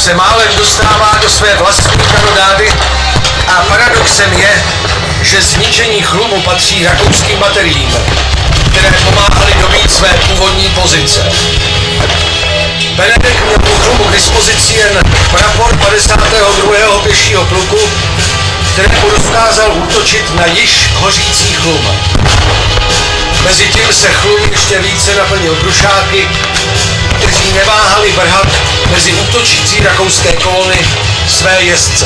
se málem dostává do své vlastní kanonády a paradoxem je, že zničení Chlumu patří rakouským bateriím, které pomáhaly dobít své původní pozice. Benedek měl u Chlumu k dispozici jen prapor 52. pěšího pluku, kterému rozkázal útočit na již hořící Chlum. Mezitím se Chlum ještě více naplnil brušáky, kteří neváhali vrhat mezi útočící rakouské kolony své jezdce.